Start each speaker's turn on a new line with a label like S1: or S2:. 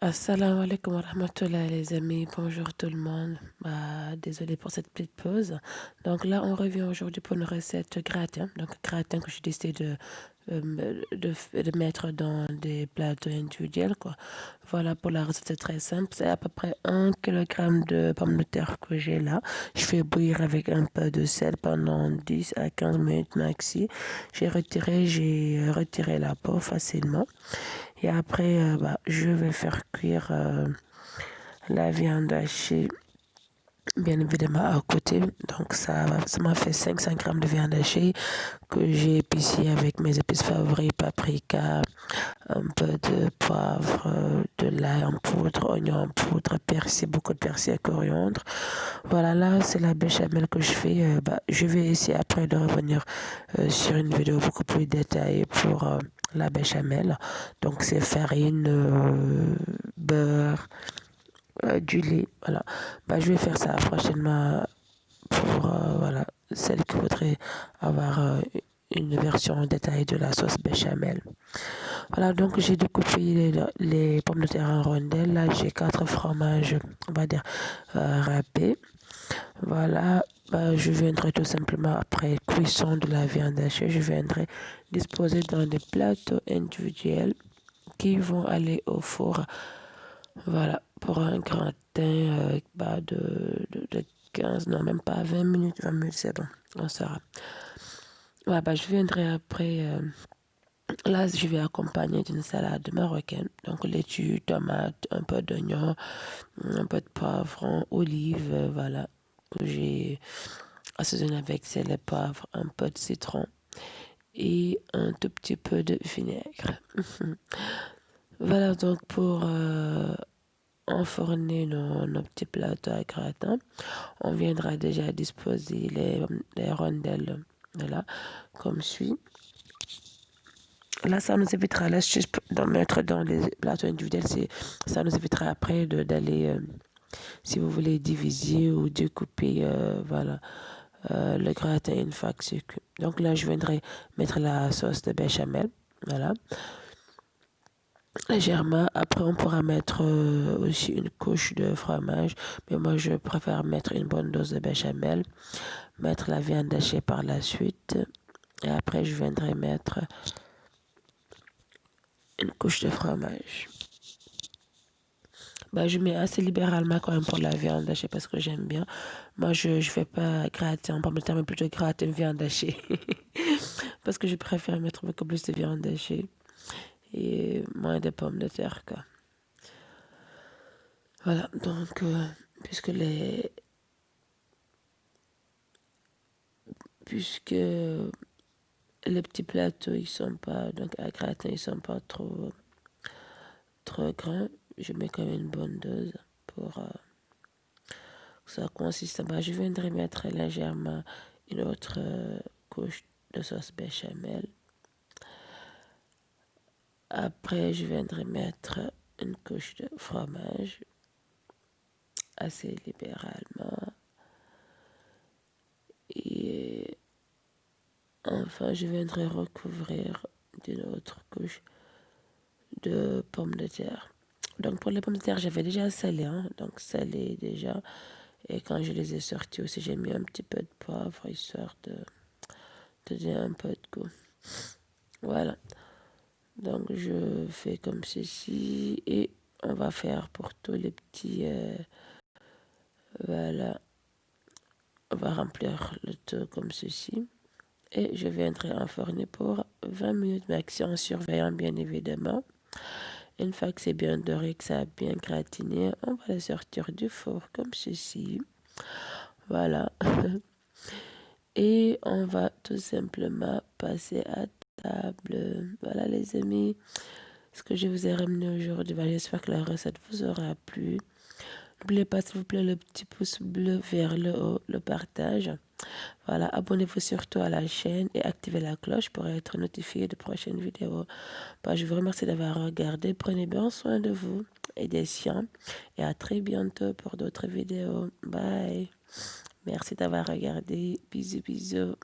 S1: Assalamu alaikum wa rahmatullah les amis, bonjour tout le monde. Désolé pour cette petite pause. Donc là, on revient aujourd'hui pour une recette gratin. Donc gratin que j'ai décidé de mettre dans des plateaux individuels, quoi. Voilà, pour la recette, c'est très simple. C'est à peu près 1 kg de pommes de terre que j'ai là. Je fais bouillir avec un peu de sel pendant 10 à 15 minutes maxi. J'ai retiré la peau facilement. Et après, je vais faire cuire la viande hachée, bien évidemment, à côté. Donc, ça m'a fait 500 grammes de viande hachée que j'ai épicée avec mes épices favoris, paprika, un peu de poivre, de l'ail en poudre, oignon en poudre, persil, beaucoup de persil et coriandre. Voilà, là, c'est la béchamel que je fais. Je vais essayer après de revenir sur une vidéo beaucoup plus détaillée pour la béchamel. Donc, c'est farine, beurre, du lait. Voilà. Je vais faire ça prochainement pour voilà, celle qui voudrait avoir une version détaillée de la sauce béchamel. Voilà, donc j'ai découpé les pommes de terre en rondelles. Là, j'ai 4 fromages, on va dire, râpés. Voilà, je viendrai tout simplement après cuisson de la viande hachée, je viendrai disposer dans des plateaux individuels qui vont aller au four. Voilà, pour un gratin de 15, non, même pas 20 minutes, 20 minutes, c'est bon, on saura. Voilà, je viendrai après. Là, je vais accompagner d'une salade marocaine. Donc, laitue, tomate, un peu d'oignon, un peu de poivron, olive, voilà, que j'ai assaisonné avec sel et poivre, un peu de citron et un tout petit peu de vinaigre. Voilà donc pour enfourner nos petits plateaux à gratin. On viendra déjà disposer les rondelles, voilà, comme suit. Là, ça nous évitera, l'astuce d'en mettre dans les plateaux individuels, ça nous évitera après d'aller, si vous voulez, diviser ou découper, voilà, le gratin une fois que c'est cuit. Donc là, je viendrai mettre la sauce de béchamel, voilà, légèrement. Après, on pourra mettre aussi une couche de fromage, mais moi, je préfère mettre une bonne dose de béchamel, mettre la viande hachée par la suite, et après, je viendrai mettre une couche de fromage. Je mets assez libéralement quand même pour la viande hachée parce que j'aime bien. Moi, je ne fais pas gratin en pommes de terre, mais plutôt gratin viande hachée. Parce que je préfère mettre beaucoup plus de viande hachée et moins de pommes de terre, quoi. Voilà, donc, puisque puisque les petits plateaux, ils sont pas, donc à gratin, ils sont pas trop grands, je mets quand même une bonne dose pour que ça consiste. Je viendrai mettre légèrement une autre couche de sauce béchamel. Après, je viendrai mettre une couche de fromage assez libéralement. Et enfin, je viendrai recouvrir d'une autre couche de pommes de terre. Donc, pour les pommes de terre, j'avais déjà salé, hein, donc salé déjà. Et quand je les ai sorties aussi, j'ai mis un petit peu de poivre histoire de donner un peu de goût. Voilà. Donc, je fais comme ceci et on va faire pour tous les petits. Voilà. On va remplir le tout comme ceci. Et je viendrai enfourner pour 20 minutes maxi en surveillant bien évidemment. Une fois que c'est bien doré, que ça a bien gratiné, on va le sortir du four comme ceci. Voilà. Et on va tout simplement passer à table. Voilà les amis, ce que je vous ai ramené aujourd'hui. J'espère que la recette vous aura plu. N'oubliez pas s'il vous plaît le petit pouce bleu vers le haut, le partage. Voilà, abonnez-vous surtout à la chaîne et activez la cloche pour être notifié de prochaines vidéos. Je vous remercie d'avoir regardé. Prenez bien soin de vous et des siens. Et à très bientôt pour d'autres vidéos. Bye. Merci d'avoir regardé. Bisous, bisous.